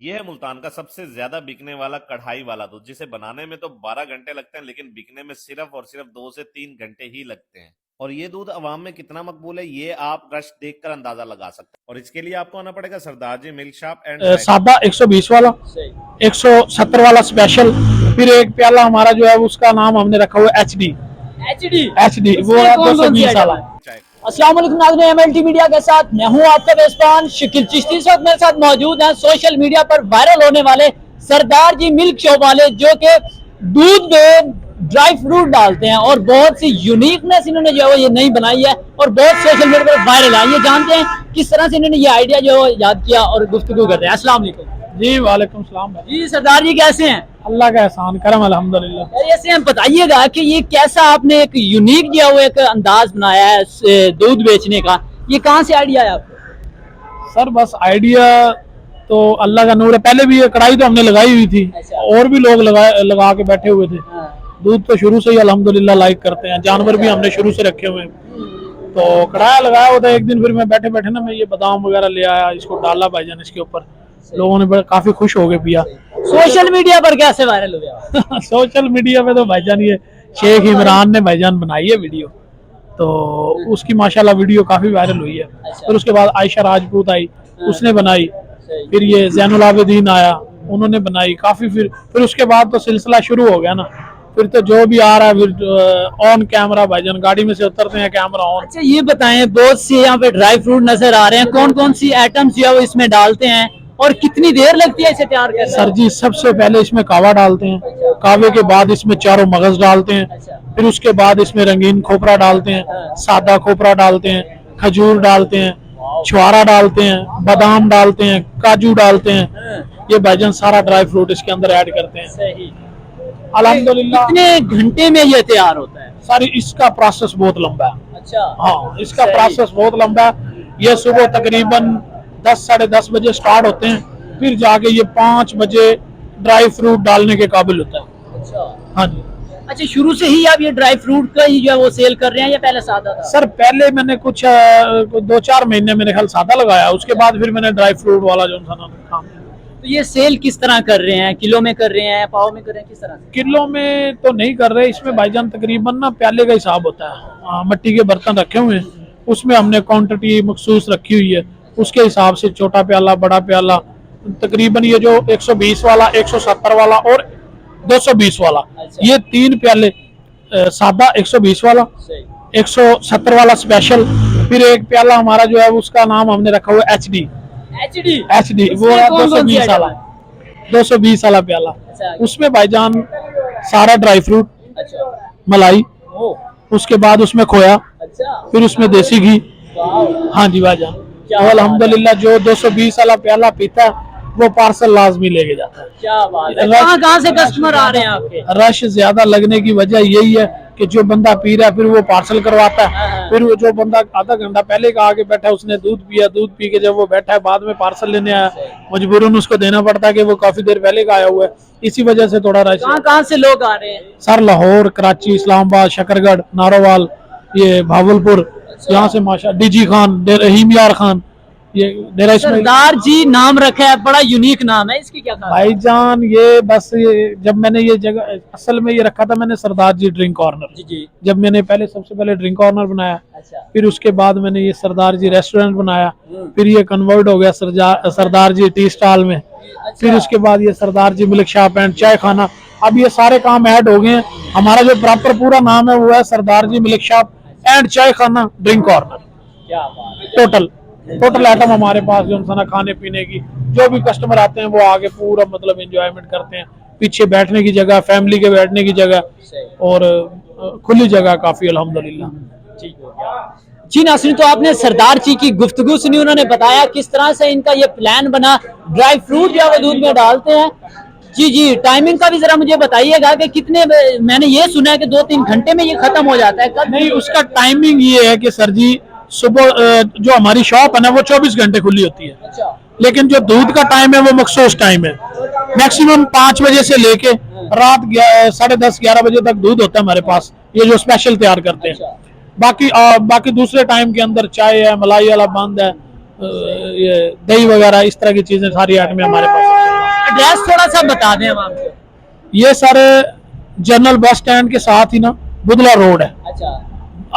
ये है मुल्तान का सबसे ज्यादा बिकने वाला कढ़ाई वाला दूध, जिसे बनाने में तो 12 घंटे लगते हैं लेकिन बिकने में सिर्फ और सिर्फ 2 से 3 घंटे ही लगते हैं। और ये दूध अवाम में कितना मकबूल है ये आप रश देखकर अंदाजा लगा सकते हैं। और इसके लिए आपको आना पड़ेगा सरदार जी मिल्क शॉप एंड सादा 120 वाला, 170 वाला स्पेशल, फिर एक प्याला हमारा जो है उसका नाम हमने रखा हुआ HD वो है 220 वाला। चाय। अस्सलाम वालेकुम नाज़रीन, MLT मीडिया के साथ मैं हूं आपका मेजबान शकील चिश्ती। इस वक्त मेरे साथ मौजूद हैं सोशल मीडिया पर वायरल होने वाले सरदार जी मिल्क शॉप वाले, जो कि दूध में ड्राई फ्रूट डालते हैं और बहुत सी यूनिकनेस इन्होंने जो है ये नई बनाई है और बहुत सोशल मीडिया पर वायरल है। ये जानते हैं किस तरह से इन्होंने ये आइडिया जो याद किया और गुफ्तगू करते हैं। अस्सलाम वालेकुम जी वालेकुम सलाम भाई। जी सरदार जी, कैसे हैं? अल्लाह का एहसान करम अल्हम्दुलिल्लाह। यार ऐसे हम बताइएगा कि ये कैसा आपने एक यूनिक जो है वो एक अंदाज बनाया है दूध बेचने का, ये कहाँ से आइडिया आया आपको? सर बस आइडिया तो अल्लाह का नूर है। पहले भी ये कढ़ाई तो हमने लगाई हुई थी अच्छा। और भी लोग लगा के बैठे हुए थे। हाँ। दूध तो शुरू से ही अल्हम्दुलिल्लाह लाइक करते हैं, जानवर भी हमने शुरू से रखे हुए हैं। तो कढ़ाया लगाया हुआ था। एक दिन फिर मैं बैठे बैठे ना मैं ये बादाम वगैरह ले आया, इसको डाला भाईजान इसके ऊपर, लोगों ने काफी खुश हो गए पिया। सोशल मीडिया पर कैसे वायरल हो गया? सोशल मीडिया पे तो भाईजान ये शेख इमरान ने भाईजान बनाई है वीडियो, तो उसकी माशाल्लाह वीडियो काफी वायरल हुई है। अच्छा। फिर उसके बाद आयशा राजपूत आई, उसने बनाई। सही। फिर ये जैनुल आबिदीन आया, उन्होंने बनाई काफी। फिर उसके बाद तो सिलसिला शुरू हो गया ना। फिर तो जो भी आ रहा है फिर ऑन कैमरा भाईजान, गाड़ी में से उतरते हैं कैमरा ऑन। अच्छा ये बताएं, बहुत से यहाँ पे ड्राई फ्रूट नजर आ रहे हैं, कौन कौन सी आइटम्स जो है वो इसमें डालते हैं और कितनी देर लगती है इसे तैयार करने में? सर जी सबसे पहले इसमें कावा डालते हैं, कावे के बाद इसमें चारों मगज डालते हैं, अच्छा। फिर उसके बाद इसमें रंगीन खोपरा डालते हैं, सादा खोपरा डालते हैं, खजूर डालते हैं, छुआरा डालते हैं, बादाम डालते हैं, काजू डालते हैं। ये भाईजान सारा ड्राई फ्रूट इसके अंदर ऐड करते हैं। सही। अल्हम्दुलिल्लाह। कितने घंटे में ये तैयार होता है? सारी इसका प्रोसेस बहुत लंबा है। अच्छा। हाँ, इसका सही। प्रोसेस बहुत लंबा है। ये सुबह तकरीबन 10 साढ़े 10 बजे स्टार्ट होते हैं, फिर जाके ये 5 बजे ड्राई फ्रूट डालने के काबिल होता है। अच्छा। हाँ जी। अच्छा, शुरू से ही आप ये ड्राई फ्रूट का ही जो है वो सेल कर रहे हैं या पहले सादा था? सर पहले मैंने कुछ 2-4 महीने मेरे ख्याल सादा लगाया, उसके बाद फिर मैंने ड्राई फ्रूट वाला जो था ना काम। तो ये सेल किस तरह कर रहे हैं? किलो में कर रहे हैं, पाव में कर रहे हैं, किस तरह से? किलो में तो नहीं कर रहे, इसमें भाईजान तकरीबन ना प्याले का हिसाब होता है। मट्टी के बर्तन रखे हुए हैं, उसमें हमने क्वांटिटी मखसूस रखी हुई है, उसके हिसाब से छोटा प्याला बड़ा प्याला तकरीबन ये जो 120 वाला 170 वाला और 220 वाला, अच्छा। ये 3 प्याले सादा 120 वाला, सही। 170 वाला स्पेशल, फिर एक प्याला हमारा जो है उसका नाम हमने रखा हुआ HD वो है 220 वाला, 220 वाला प्याला। अच्छा। उसमें भाईजान सारा ड्राई फ्रूट, अच्छा। मलाई, ओ। उसके बाद उसमें खोया, अच्छा। फिर उसमें देसी घी। वाह। हाँ जी भाईजान। क्या तो बात अल्हम्दुलिल्लाह जो 220 वाला प्याला पीता है वो पार्सल लाजमी लेके जाता है। क्या बात है। रश- कहाँ से कस्टमर आ रहे हैं आपके? रश ज्यादा लगने की वजह यही है कि जो बंदा पी रहा है फिर वो पार्सल करवाता है, हाँ। फिर वो जो बंदा आधा घंटा पहले का आके बैठा है उसने दूध पिया, दूध पी के जब वो बैठा है बाद में पार्सल लेने आया, मजबूरन उसको देना पड़ता है कि वो काफी देर पहले का आया हुआ है। इसी वजह से थोड़ा रश। कहाँ से लोग आ रहे हैं? सर लाहौर, कराची, इस्लामाबाद, शकरगढ़, नारोवाल, ये भावलपुर, यहाँ से माशा DG खान, रहीम यार खान, ये डेरा इस्माइल। सरदार जी नाम रखा है, बड़ा यूनिक नाम है, इसकी क्या खासियत? भाईजान ये बस जब मैंने ये जगह असल में ये रखा था मैंने सरदार जी ड्रिंक कॉर्नर, जी। जब मैंने सबसे पहले ड्रिंक कॉर्नर बनाया, अच्छा। फिर उसके बाद मैंने ये सरदार जी रेस्टोरेंट बनाया, फिर ये कन्वर्ट हो गया सरदार जी टी स्टॉल में, फिर उसके बाद ये सरदार ji milk shop and chai खाना। अब ये सारे काम ऐड हो गए हैं। हमारा जो प्रॉपर पूरा नाम है वो है सरदार ji milk shop and chai खाना ड्रिंक कॉर्नर। क्या बात है। टोटल आइटम हमारे पास जो है खाने पीने की, जो भी कस्टमर आते हैं वो आगे पूरा मतलब एंजॉयमेंट करते हैं। पीछे बैठने की जगह, फैमिली के बैठने की जगह और खुली जगह काफी अल्हम्दुलिल्लाह। ठीक हो गया। जी नाज़रीन, तो आपने सरदार जी की गुफ्तगू सुनी, उन्होंने बताया किस तरह से इनका ये प्लान बना, ड्राई फ्रूट जो है वो दूध में डालते हैं। जी, टाइमिंग का भी जरा मुझे बताइएगा कि कितने, मैंने ये सुना है कि 2-3 घंटे में ये खत्म हो जाता है। कब? नहीं, उसका टाइमिंग ये है कि सर जी सुबह जो हमारी शॉप है ना वो 24 घंटे खुली होती है, अच्छा। लेकिन जो दूध का टाइम है वो मखसूस टाइम है। मैक्सिमम 5 बजे से लेके रात 10:30-11 बजे तक दूध होता है हमारे पास, ये जो स्पेशल तैयार करते हैं। बाकी दूसरे टाइम के अंदर चाय है, मलाई वाला बंद है, ये दही वगैरह इस तरह की चीजें सारी आइटमें हमारे पास। एड्रेस थोड़ा सा बता दें हम आपको। ये सर जनरल बस स्टैंड के साथ ही ना बुधला रोड है, अच्छा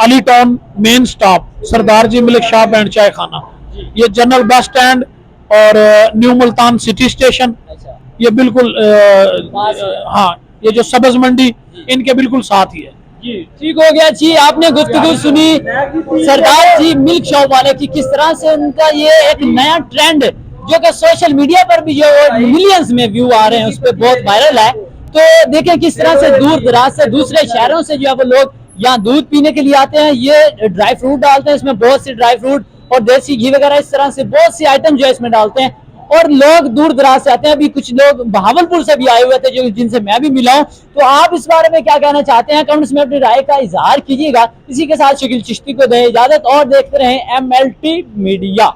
Ali town main stop, Sardar ji milk shop and chai khana. ये जनरल बस स्टैंड और न्यू मुल्तान सिटी स्टेशन, अच्छा ये बिल्कुल पास है। हाँ, ये जो सब्ज मंडी इनके बिल्कुल साथ ही है। जी ठीक हो गया जी। आपने गुफ्तगू सुनी सरदार जी मिल्क शॉप वाले की, किस तरह से उनका ये एक नया ट्रेंड जो कि सोशल मीडिया पर भी जो मिलियंस में व्यू आ रहे हैं उस पर बहुत वायरल है। तो देखें किस तरह से दूर दराज से दूसरे शहरों से जो है वो लोग यहाँ दूध पीने के लिए आते हैं। ये ड्राई फ्रूट डालते हैं इसमें, बहुत सी ड्राई फ्रूट और देसी घी वगैरह, इस तरह से बहुत सी आइटम जो है इसमें डालते हैं और लोग दूर दराज से आते हैं। अभी कुछ लोग बहावलपुर से भी आए हुए थे जो जिनसे मैं भी मिला हूं। तो आप इस बारे में क्या कहना चाहते हैं, कमेंट्स में अपनी राय का इजहार कीजिएगा। इसी के साथ शकील चिश्ती को दें इजाजत और देखते रहें MLT मीडिया।